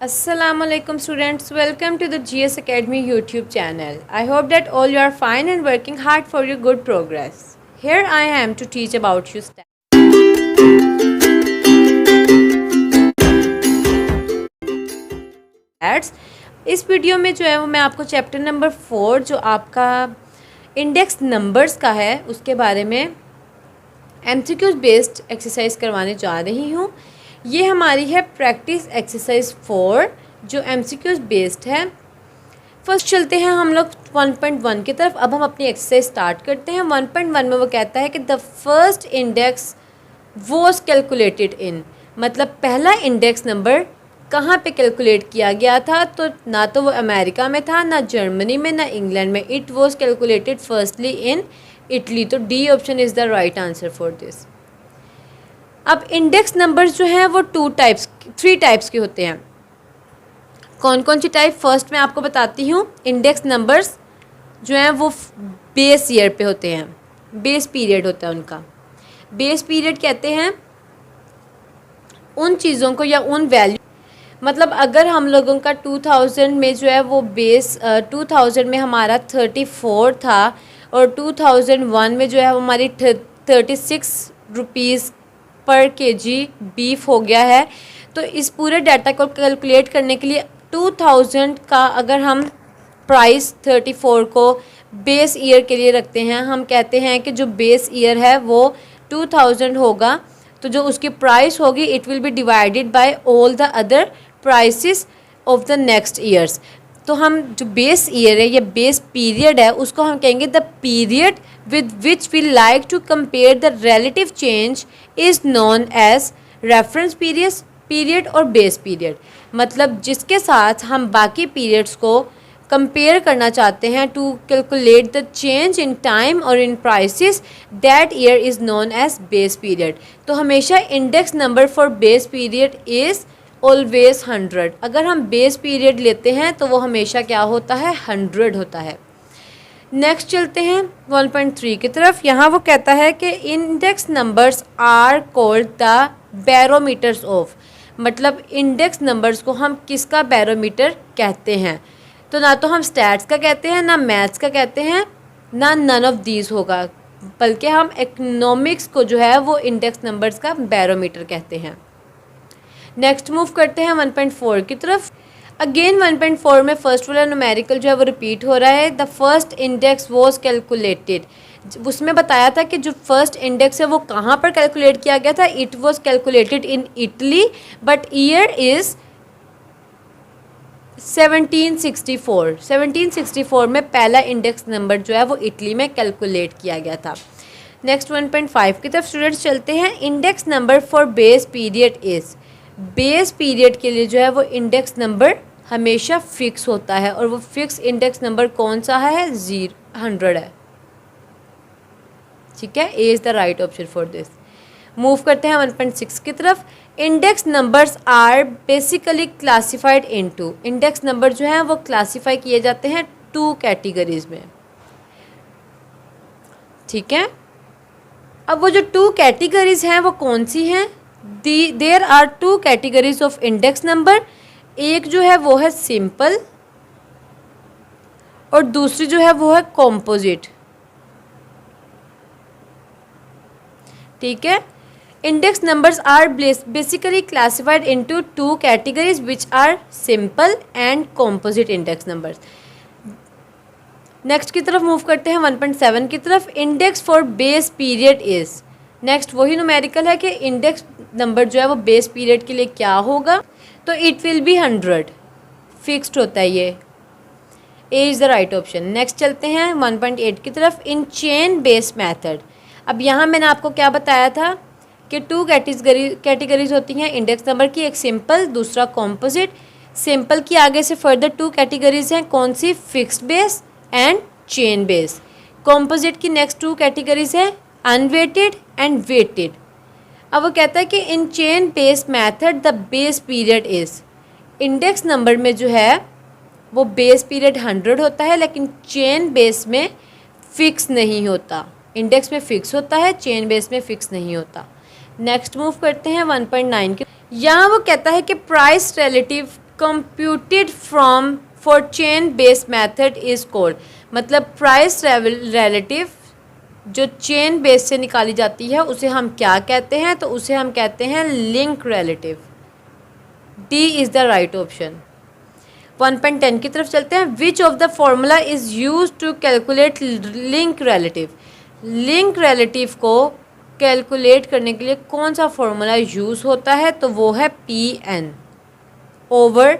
Assalamualaikum students, welcome to the GS Academy YouTube channel. I hope that all you are fine and working hard for your good progress. Here I am to teach about you stats. इस video में जो है वो मैं आपको chapter number 4 जो आपका index numbers का है उसके बारे में MCQs बेस्ड एक्सरसाइज करवाने जा रही हूँ। ये हमारी है प्रैक्टिस एक्सरसाइज 4 जो MCQs बेस्ड है। फर्स्ट चलते हैं हम लोग 1.1 की तरफ। अब हम अपनी एक्सरसाइज स्टार्ट करते हैं। 1.1 में वो कहता है कि the first index was calculated in, मतलब पहला इंडेक्स नंबर कहाँ पे कैलकुलेट किया गया था। तो ना तो वो अमेरिका में था, ना जर्मनी में, ना इंग्लैंड में। It was calculated firstly in Italy. तो D option is the right answer for this. अब इंडेक्स नंबर्स जो हैं वो थ्री टाइप्स के होते हैं। कौन कौन सी टाइप? फर्स्ट मैं आपको बताती हूँ। इंडेक्स नंबर्स जो हैं वो बेस ईयर पे होते हैं, बेस पीरियड होता है उनका। बेस पीरियड कहते हैं उन चीज़ों को या उन वैल्यू, मतलब अगर हम लोगों का 2000 में जो है वो बेस 2000 में हमारा 34 था और 2001 में जो है हमारी 36 रुपीज़ पर केजी बीफ हो गया है। तो इस पूरे डाटा को कैलकुलेट करने के लिए 2000 का अगर हम प्राइस 34 को बेस ईयर के लिए रखते हैं, हम कहते हैं कि जो बेस ईयर है वो 2000 होगा। तो जो उसकी प्राइस होगी it will B divided by all the other prices of the next years. तो हम जो बेस ईयर है या बेस पीरियड है उसको हम कहेंगे the period with which we like to compare the relative change is known as reference period और बेस पीरियड। मतलब जिसके साथ हम बाकी पीरियड्स को कंपेयर करना चाहते हैं to calculate the change in time और in prices, that year is known as base period. तो हमेशा index number for base period is always 100। अगर हम बेस पीरियड लेते हैं तो वो हमेशा क्या होता है? 100 होता है। नेक्स्ट चलते हैं 1.3 की तरफ। यहाँ वो कहता है कि index numbers are called the barometers of, मतलब इंडेक्स नंबर्स को हम किसका बैरोमीटर कहते हैं? तो ना तो हम स्टैट्स का कहते हैं, ना मैथ्स का कहते हैं, ना नन ऑफ दीज होगा, बल्कि हम इकोनॉमिक्स को जो है वो इंडेक्स नंबर्स का बैरोमीटर कहते हैं। नेक्स्ट मूव करते हैं 1.4 की तरफ। अगेन 1.4 में फर्स्ट वाला न्यूमेरिकल जो है वो रिपीट हो रहा है। The first index was calculated, उसमें बताया था कि जो फर्स्ट इंडेक्स है वो कहाँ पर कैलकुलेट किया गया था। It was calculated in Italy but year is 1764। 1764 में पहला इंडेक्स नंबर जो है वो इटली में कैलकुलेट किया गया था। नेक्स्ट 1.5 की तरफ स्टूडेंट्स चलते हैं। Index number for base period is, base period के लिए जो है वो इंडेक्स नंबर हमेशा फिक्स होता है और वो फिक्स इंडेक्स नंबर कौन सा है? 100 है। ठीक है, A is the right option for this. Move करते हैं 1.6 की तरफ। Index numbers are basically classified into, index number जो है वो क्लासीफाई किए जाते हैं 2 कैटेगरीज में। ठीक है, अब वो जो 2 कैटेगरीज हैं वो कौन सी हैं? There are 2 categories of index number. एक जो है वो है सिंपल और दूसरी जो है वो है कॉम्पोजिट। ठीक है, index numbers are basically classified into 2 categories which are simple and composite index numbers. Next की तरफ मूव करते हैं 1.7 की तरफ। Index for base period is, next वही न्यूमेरिकल है कि इंडेक्स नंबर जो है वो बेस पीरियड के लिए क्या होगा। तो इट विल बी 100, फिक्स्ड होता है ये। ए is the right option. Next चलते हैं 1.8 की तरफ। इन चेन बेस मैथड, अब यहाँ मैंने आपको क्या बताया था कि 2 कैटेगरीज होती हैं इंडेक्स नंबर की, एक सिंपल दूसरा कॉम्पोजिट। सिंपल की आगे से फर्दर 2 कैटेगरीज हैं, कौन सी? Fixed base and chain base. Composite की नेक्स्ट 2 कैटेगरीज है अनवेटेड एंड वेटेड। अब वो कहता है कि in chain base method the base period is, index number में जो है वो बेस पीरियड 100 होता है लेकिन चेन बेस में फ़िक्स नहीं होता। इंडेक्स में फ़िक्स होता है, चेन बेस में फ़िक्स नहीं होता। नेक्स्ट मूव करते हैं 1.9 के। यहाँ वो कहता है कि price relative computed from for chain based method is called, मतलब प्राइस रिलेटिव जो चेन बेस से निकाली जाती है उसे हम क्या कहते हैं, तो उसे हम कहते हैं link relative. D is the right option. 1.10 की तरफ चलते हैं। Which of the formula is use to calculate link relative, link relative को कैलकुलेट करने के लिए कौन सा फॉर्मूला यूज़ होता है, तो वो है Pn over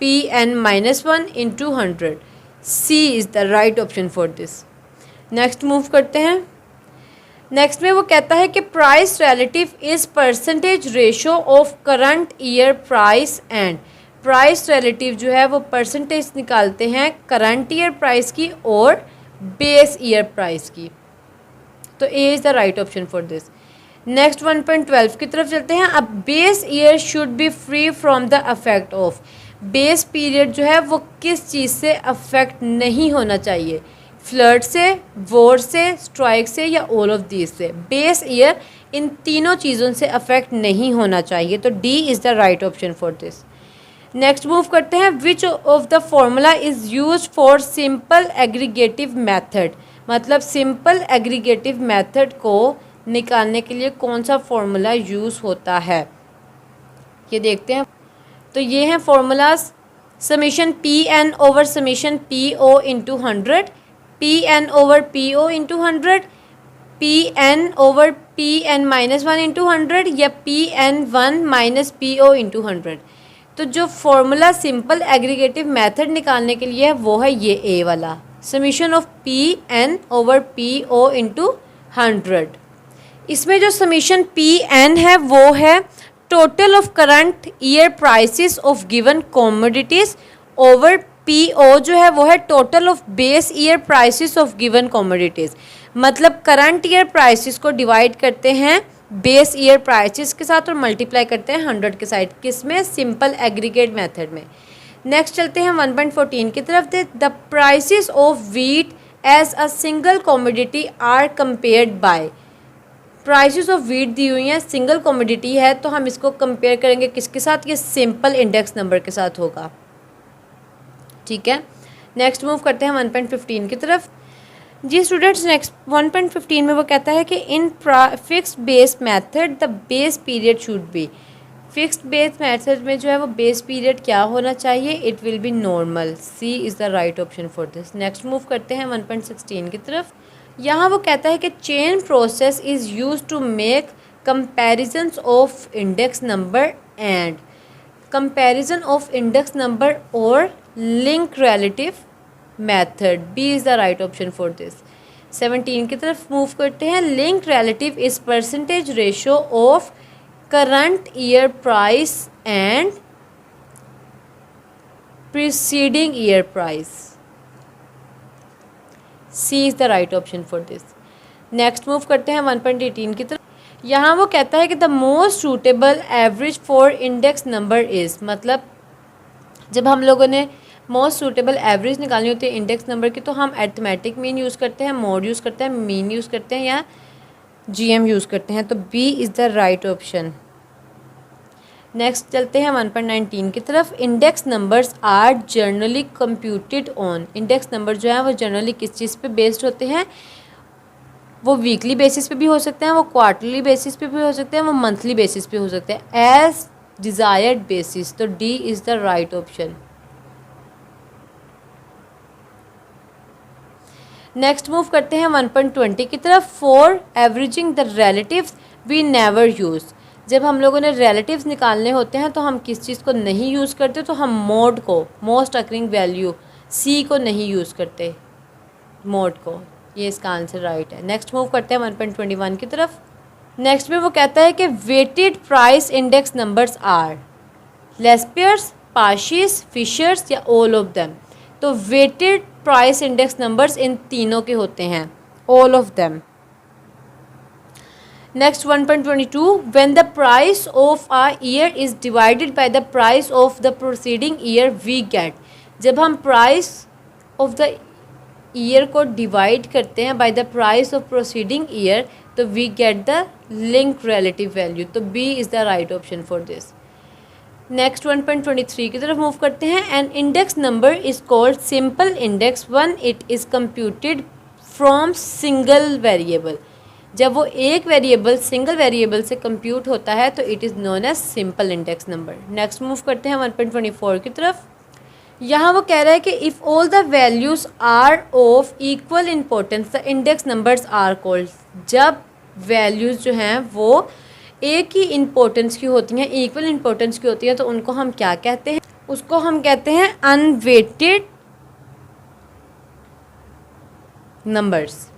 Pn-1 into 100। C is the right option for this. Next move करते हैं। नेक्स्ट में वो कहता है कि price relative is percentage ratio of current year price and, price relative जो है वो परसेंटेज निकालते हैं करंट ईयर प्राइस की और बेस ईयर प्राइस की, तो A is the right option for this. Next 1.12 की तरफ चलते हैं। अब base year should be free from the affect of, base period जो है वो किस चीज़ से अफेक्ट नहीं होना चाहिए, फ्लड से, वॉर से, स्ट्राइक से या ऑल ऑफ दीज से। बेस ईयर इन तीनों चीज़ों से अफेक्ट नहीं होना चाहिए, तो D is the right option for this. Next move करते हैं। Which of the formula is used for simple aggregative method, मतलब सिंपल एग्रीगेटिव मेथड को निकालने के लिए कौन सा फॉर्मूला यूज़ होता है, ये देखते हैं। तो ये हैं formulas, summation P N over summation P O into 100, P N over P O into 100, P N over P N -1 into 100 या P N 1 minus P O into 100। तो जो फॉर्मूला सिंपल एग्रीगेटिव मेथड निकालने के लिए है वो है ये ए वाला, summation of P N over P O into 100। इसमें जो समीशन पी एन है वो है total of current year prices of given commodities over P O जो है वो है total of base year prices of given commodities, मतलब करंट ईयर प्राइसेस को डिवाइड करते हैं बेस ईयर प्राइसेस के साथ और मल्टीप्लाई करते हैं 100 के साइड, किसमें, सिंपल एग्रीगेट मेथड में। नेक्स्ट चलते हैं 1.14 की तरफ। The prices of wheat as a single commodity are compared by, prices of wheat दी हुई हैं, सिंगल कॉमोडिटी है, तो हम इसको कंपेयर करेंगे किसके साथ, ये सिंपल इंडेक्स नंबर के साथ होगा, ठीक है। नेक्स्ट मूव करते हैं 1.15 की तरफ। जी स्टूडेंट्स, नेक्स्ट 1.15 में वो कहता है कि in fixed base method the base period should be, fixed base method में जो है वो बेस पीरियड क्या होना चाहिए, it will be normal. C is the right option for this. Next move करते हैं 1.16 की तरफ। यहाँ वो कहता है कि chain process is use to make comparisons of index number and, comparison of index number और link relative method, B is the right option for this. 17 की तरफ मूव करते हैं। Link relative is percentage ratio of current year price and preceding year price, C is the right option for this. Next move करते हैं 1.18 की तरफ। यहाँ वो कहता है कि the most suitable average for index number is, मतलब जब हम लोगों ने मोस्ट सूटेबल एवरेज निकालनी होती है इंडेक्स नंबर की, तो हम अरिथमेटिक मीन यूज़ करते हैं, मोड यूज़ करते हैं, मीन यूज़ करते हैं या जीएम यूज़ करते हैं, तो B is the right option. Next चलते हैं 1.19 की तरफ। Index numbers are generally computed on, index number जो है वो जनरली किस चीज़ पे बेस्ड होते हैं, वो वीकली बेसिस पे भी हो सकते हैं, वो क्वार्टरली बेसिस पे भी हो सकते हैं, वो मंथली बेसिस पे हो सकते हैं, एज डिज़ायर्ड बेसिस, तो D is the right option. Next move करते हैं 1.20 की तरफ। For averaging the relatives we never use, जब हम लोगों ने रिलेटिव्स निकालने होते हैं तो हम किस चीज़ को नहीं यूज़ करते, तो हम मोड को, मोस्ट अकरिंग वैल्यू सी को नहीं यूज़ करते, मोड को, ये इसका आंसर राइट है। नेक्स्ट मूव करते हैं 1.21 की तरफ। नेक्स्ट में वो कहता है कि weighted price index numbers are Laspeyres, Paasche's, Fisher's या ऑल ऑफ देम, तो वेटेड प्राइस इंडेक्स नंबर्स इन तीनों के होते हैं, all of them. Next 1.22, when the price of a year is divided by the price of the proceeding year we get, जब हम price of the year को divide करते हैं by the price of proceeding year, तो we get the link relative value, तो B is the right option for this. Next 1.23 की तरफ move करते हैं। An index number is called simple index one it is computed from single variable. जब वो एक variable single variable से compute होता है तो it is known as simple index number. Next move करते हैं 1.24 की तरफ। यहाँ वो कह रहा है कि if all the values are of equal importance the index numbers are called. जब वैल्यूज़ जो हैं वो एक ही इम्पोर्टेंस की होती हैं, इक्वल इम्पोर्टेंस की होती हैं, तो उनको हम क्या कहते हैं? उसको हम कहते हैं अनवेटेड नंबर्स।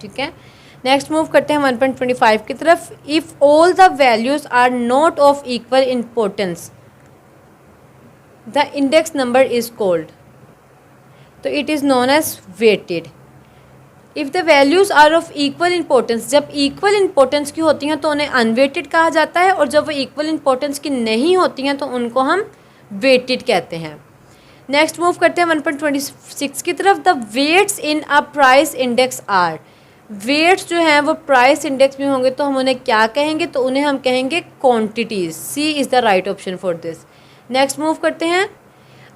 ठीक है, नेक्स्ट मूव करते हैं 1.25 की तरफ। If all the values are not of equal importance the index number is called, तो it is known as weighted. If the values are of equal importance, जब इक्वल इम्पोर्टेंस की होती हैं तो उन्हें अनवेटेड कहा जाता है, और जब वो इक्वल इम्पोर्टेंस की नहीं होती हैं तो उनको हम वेटेड कहते हैं। नेक्स्ट मूव करते हैं 1.26 की तरफ। The weights in a price index are. Weights जो हैं वो प्राइस इंडेक्स में होंगे तो हम उन्हें क्या कहेंगे? तो उन्हें हम कहेंगे quantities. C is the right option for this. Next move करते हैं।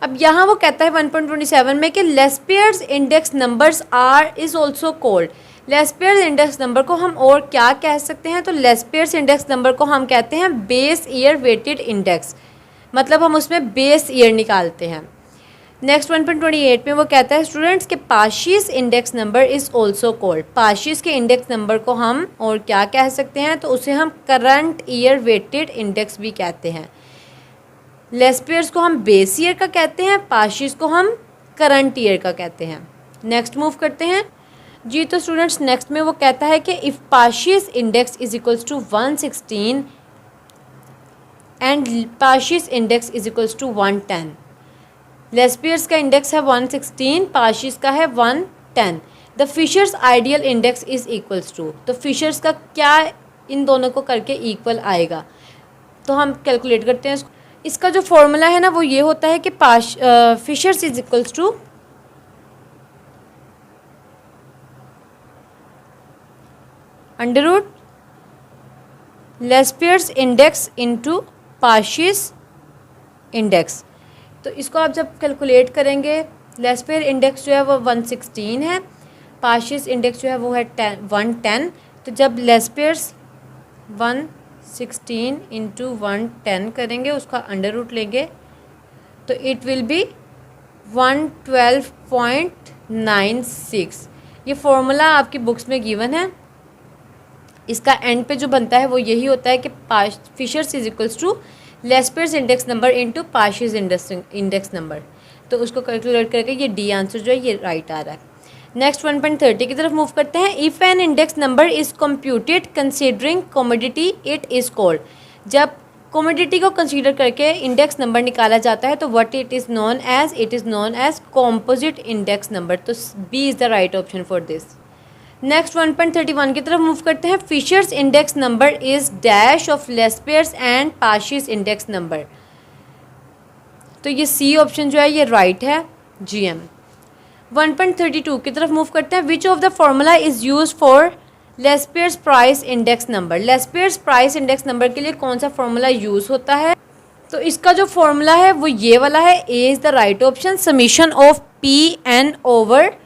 अब यहाँ वो कहता है 1.27 में कि Laspeyres index numbers are is also called. Laspeyres index number को हम और क्या कह सकते हैं? तो लेस्पियर्स इंडेक्स नंबर को हम कहते हैं बेस ईयर वेटेड इंडेक्स, मतलब हम उसमें बेस ईयर निकालते हैं। नेक्स्ट 1.28 में वो कहता है स्टूडेंट्स के Paasche's index number is also called. Paasche's के इंडेक्स नंबर को हम और क्या कह सकते हैं? तो उसे हम करंट ईयर वेटेड इंडेक्स भी कहते हैं। लेस्पियर्स को हम बेस ईयर का कहते हैं, पाशीज को हम करंट ईयर का कहते हैं। नेक्स्ट मूव करते हैं जी। तो स्टूडेंट्स नेक्स्ट में वो कहता है कि if Paasche's index is equals to 116 and Paasche's index is equals to 110। Laspeyres का इंडेक्स है 116, पाशीज का है 110। The Fisher's ideal index is equals to, तो फिशर्स का क्या इन दोनों को करके इक्वल आएगा? तो हम कैलकुलेट करते हैं। इसका जो फॉर्मूला है ना वो ये होता है कि Fisher's is equals to under root Laspeyres index into Paasche's index. तो इसको आप जब कैलकुलेट करेंगे, लेस्पियर इंडेक्स जो है वो 116 है, पाशीज इंडेक्स जो है वो है 110। तो जब लेस्पियर्स 116 इंटू 110 करेंगे, उसका अंडर रूट लेंगे, तो इट विल बी 112.96। ये फॉर्मूला आपकी बुक्स में गिवन है। इसका एंड पे जो बनता है वो यही होता है कि Fisher's is equals to Laspeyres index number into Paasche's index number. तो उसको कैलकुलेट करके ये डी आंसर जो है ये राइट आ रहा है। नेक्स्ट 1.30 की तरफ मूव करते हैं। If an index number is computed considering commodity it is called. जब कमोडिटी को कंसीडर करके इंडेक्स नंबर निकाला जाता है तो what it is known as? It is known as composite index number. तो B is the right option for this. Next 1.31 की तरफ मूव करते हैं। Fisher's index number is dash of Laspeyres and Paasche's index number. तो ये C option जो है ये राइट है, GM। 1.32 की तरफ मूव करते हैं। Which of the formula is used for Laspeyres price index number. Laspeyres price index number के लिए कौन सा फॉर्मूला यूज़ होता है? तो इसका जो फॉर्मूला है वो ये वाला है, A is the right option. Summation of PN over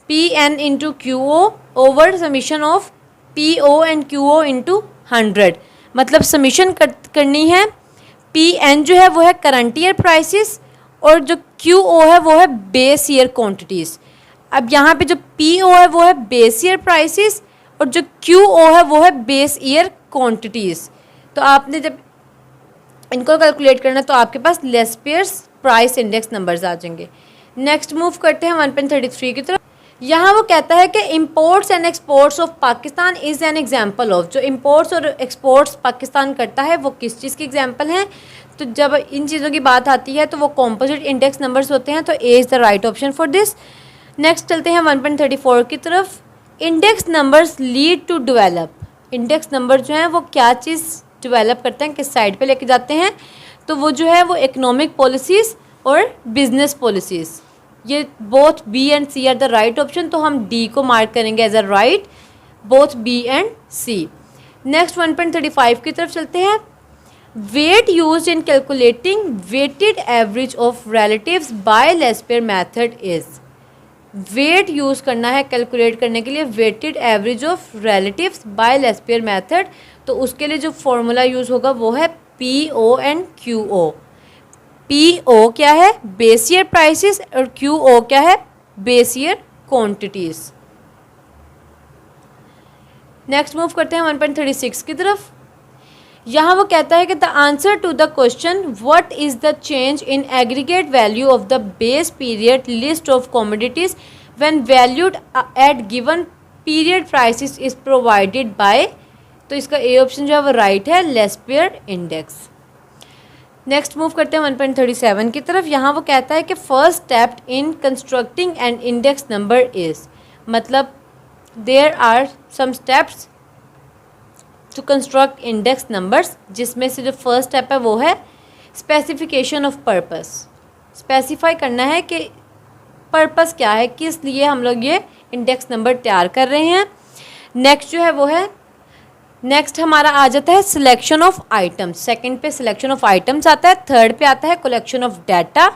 PN into QO over summation of PO and QO into 100। मतलब समीशन करनी है। PN जो है वो है करंट ईयर प्राइसेस और जो QO है वो है बेस ईयर क्वांटिटीज़। अब यहाँ पे जो PO है वो है बेस ईयर प्राइसेस और जो QO है वो है बेस ईयर क्वांटिटीज़। तो आपने जब इनको कैलकुलेट करना तो आपके पास लेस्पियर्स प्राइस इंडेक्स नंबर्स आ जाएंगे। नेक्स्ट मूव करते हैं 1.33 की तरफ। यहाँ वो कहता है कि imports and exports of Pakistan is an example of. जो इम्पोर्ट्स और एक्सपोर्ट्स पाकिस्तान करता है वो किस चीज़ की एग्जाम्पल हैं? तो जब इन चीज़ों की बात आती है तो वो कॉम्पोजिट इंडेक्स नंबर्स होते हैं। तो A is the right option for this. Next चलते हैं 1.34 की तरफ। Index numbers lead to develop. Index number जो हैं वो क्या चीज़ डेवलप करते हैं, किस साइड पे लेके जाते हैं? तो वो जो है वो इकोनॉमिक पॉलिसीज़ और बिजनेस पॉलिसीज़। ये both B and C are the right option. तो हम डी को मार्क करेंगे as a right, both B and C. Next 1.35 की तरफ चलते हैं। Weight use in calculating weighted average of relatives by Laspeyres method is. Weight use करना है कैलकुलेट करने के लिए weighted average of relatives by Laspeyres method, तो उसके लिए जो फॉर्मूला यूज़ होगा वो है PO एंड QO। PO क्या है, बेस ईयर प्राइसेस, और QO क्या है, base year quantities. Next move करते हैं 1.36 की तरफ। यहाँ वो कहता है कि the answer to the question what is the change in aggregate value of the base period list of commodities when valued at given period prices is provided by, तो इसका ए ऑप्शन जो है वो राइट है, Laspeyres index. Next move करते हैं 1.37 की तरफ। यहाँ वो कहता है कि first step in constructing an index number is, मतलब there are some steps to construct index numbers, जिसमें से जो फर्स्ट स्टेप है वो है स्पेसिफिकेशन ऑफ पर्पस। स्पेसिफाई करना है कि पर्पस क्या है, किस लिए हम लोग ये इंडेक्स नंबर तैयार कर रहे हैं। नेक्स्ट जो है वो है, नेक्स्ट हमारा आ जाता है सिलेक्शन ऑफ आइटम्स। सेकंड पे सिलेक्शन ऑफ आइटम्स आता है, थर्ड पे आता है कलेक्शन ऑफ डाटा,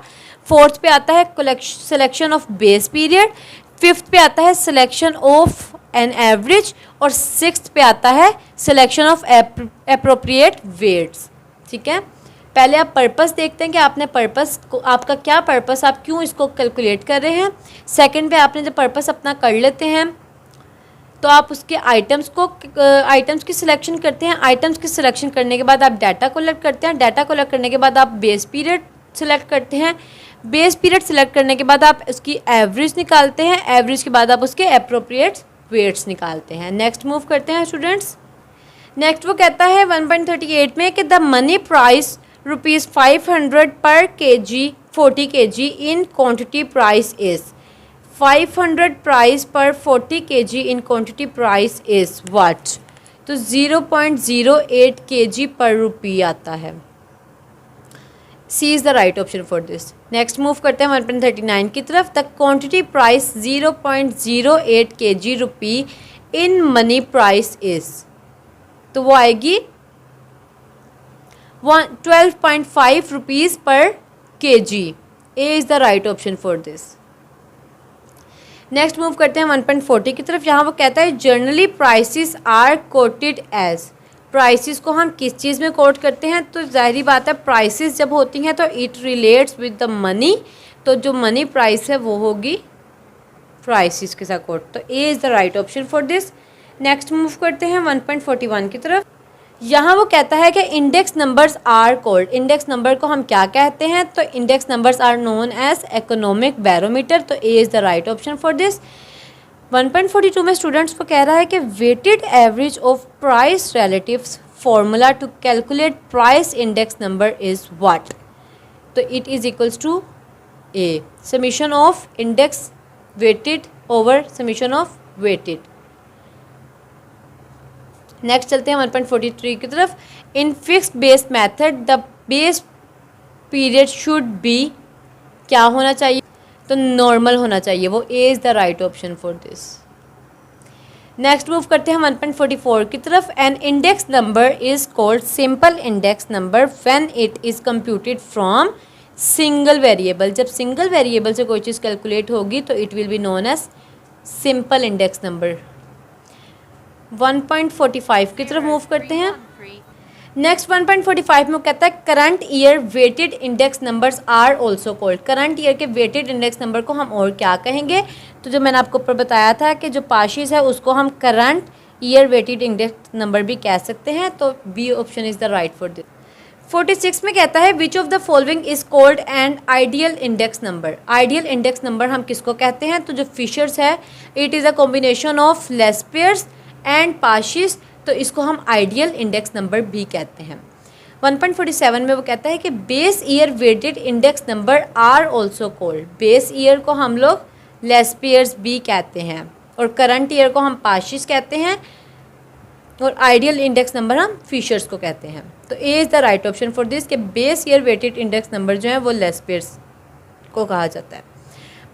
फोर्थ पे आता है selection of base period, fifth पे आता है सिलेक्शन ऑफ एन एवरेज, और सिक्स्थ पे आता है सिलेक्शन ऑफ एप्रोप्रिएट वेट्स। ठीक है, पहले आप पर्पस देखते हैं कि आपने पर्पस को, आपका क्या पर्पस, आप क्यों इसको कैलकुलेट कर रहे हैं। सेकंड पे आपने जब पर्पस अपना कर लेते हैं तो आप उसके आइटम्स की सिलेक्शन करते हैं। आइटम्स की सिलेक्शन करने के बाद आप डाटा कलेक्ट करते हैं। डाटा कलेक्ट करने के बाद आप बेस पीरियड सिलेक्ट करते हैं। बेस पीरियड सिलेक्ट करने के बाद आप उसकी एवरेज निकालते हैं। एवरेज के बाद आप उसके एप्रोप्रिएट वेट्स निकालते हैं। नेक्स्ट मूव करते हैं स्टूडेंट्स। नेक्स्ट वो कहता है 1.38 में कि द मनी प्राइस ₹500 पर kg 40 kg in quantity price is. 500 price per 40 kg in quantity price is what, तो 0.08 kg पर रुपी आता है। C is the right option for this. Next move करते हैं 1.39 की तरफ। The quantity price 0.08 kg rupee in money price is, तो वो आएगी 12.5 rupees per kg। A is the right option for this. Next move करते हैं 1.40 की तरफ। यहाँ वो कहता है generally prices are quoted as. Prices को हम किस चीज़ में कोट करते हैं, तो ज़ाहिरी बात है प्राइसेस जब होती हैं तो it relates with the money, तो जो मनी प्राइस है वो होगी प्राइसेस के साथ कोट, तो A is the right option for this. Next move करते हैं 1.41 की तरफ। यहाँ वो कहता है कि index numbers are called. Index number को हम क्या कहते हैं, तो index numbers are known as economic barometer, तो A is the right option for this. 1.42 में स्टूडेंट्स को कह रहा है कि weighted average of price relatives formula to calculate price index number is what, तो it is equals to a summation of index weighted over summation of weighted. Next चलते हैं 1.43 की तरफ। In fixed base method the base period should be, क्या होना चाहिए, तो normal होना चाहिए, वो A is the right option for this. Next move करते हैं 1.44 की तरफ। An index number is called simple index number when it is computed from single variable. जब सिंगल वेरिएबल से कोई चीज़ कैलकुलेट होगी तो it will be known as simple index number. 1.45 की तरफ मूव करते हैं। नेक्स्ट 1.45 में कहता है current year weighted index numbers are also called. Current year के वेटेड इंडेक्स नंबर को हम और क्या कहेंगे, तो जो मैंने आपको ऊपर बताया था कि जो पाशिस है उसको हम current year weighted index number भी कह सकते हैं, तो B option is the right for this. 46 में कहता है which of the following is called and ideal index number. Ideal index number हम किसको कहते हैं, तो जो फिशर्स है it is a combination of Laspeyres and Paasche's, तो इसको हम आइडियल इंडेक्स नंबर भी कहते हैं। 1.47 में वो कहता है कि base year weighted index number are also called. Base year को हम लोग लेस्पेयर्स भी कहते हैं और करंट ईयर को हम पाशिस कहते हैं और आइडियल इंडेक्स नंबर हम फिशर्स को कहते हैं, तो A is the right option for this कि base year weighted index number जो है वो लेस्पेयर्स को कहा जाता है।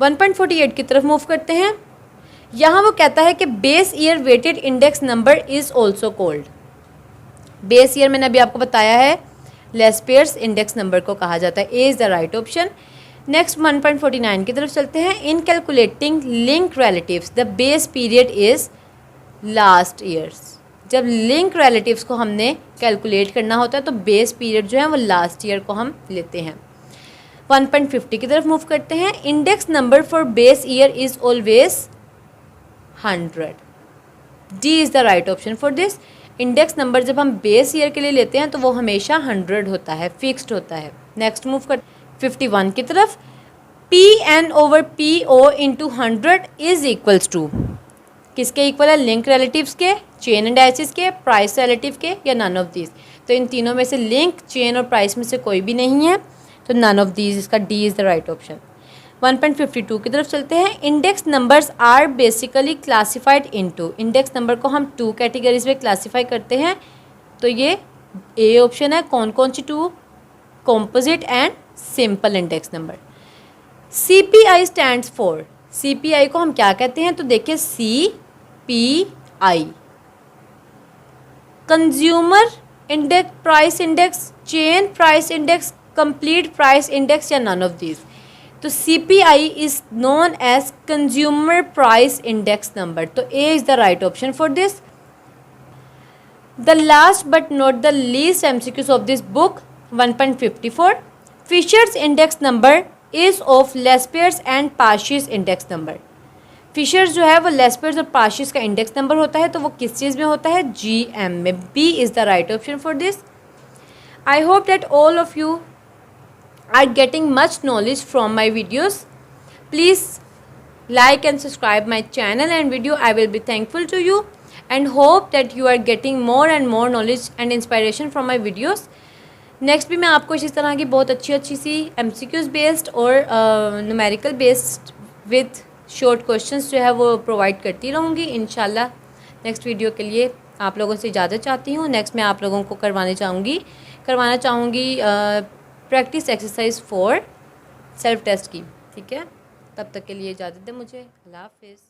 1.48 की तरफ मूव करते हैं। यहाँ वो कहता है कि base year weighted index number is also called. Base year मैंने अभी आपको बताया है लेस पेयर्स इंडेक्स नंबर को कहा जाता है। A is the right option. Next 1.49 की तरफ चलते हैं। इन calculating link relatives the base period is last years. जब लिंक रिलेटिव्स को हमने कैलकुलेट करना होता है तो बेस पीरियड जो है वो लास्ट ईयर को हम लेते हैं। 1.50 की तरफ मूव करते हैं। Index number for base year is always 100। D is the right option for this. Index number जब हम बेस ईयर के लिए लेते हैं तो वो हमेशा 100 होता है, फिक्स्ड होता है। नेक्स्ट मूव कर 51 की तरफ। P N over P O into 100 is equals to, किसके इक्वल है? लिंक रिलेटिव्स के, चेन एंड डाइसिस के, प्राइस रिलेटिव के, या नन ऑफ दीज। तो इन तीनों में से लिंक, चेन और प्राइस में से कोई भी नहीं है, तो नन ऑफ दीज, इसका D is the right option. 1.52 की तरफ चलते हैं। Index numbers are basically classified into. Index number को हम 2 कैटेगरीज में क्लासीफाई करते हैं, तो ये ए ऑप्शन है। कौन कौन सी 2? Composite and simple index number. CPI stands for. CPI को हम क्या कहते हैं? तो देखिए CPI consumer index, price index, chain price index, complete price index, या नन ऑफ दीज। तो CPI is known as consumer price index number, तो A is the right option for this. The last but not the least MCQs of this book 1.54। Fisher's index number is of Laspeyres and पार्शियस index number. Fishers जो है वो लेस्पेयर्स और पार्शियस का index number होता है, तो वो किस चीज़ में होता है? GM में। B is the right option for this. I hope that all of you are getting much knowledge from my videos. Please like and subscribe my channel and video. I will be thankful to you and hope that you are getting more and more knowledge and inspiration from my videos. Next भी मैं आपको इसी तरह की बहुत अच्छी सी MCQs based और numerical based with short questions जो है वो प्रोवाइड करती रहूँगी इंशाल्लाह। नेक्स्ट वीडियो के लिए आप लोगों से इजाज़त चाहती हूँ। नेक्स्ट मैं आप लोगों को करवाना चाहूँगी प्रैक्टिस एक्सरसाइज 4 सेल्फ टेस्ट की। ठीक है, तब तक के लिए इजाज़त दें मुझे। अल्लाह हाफ़िज़।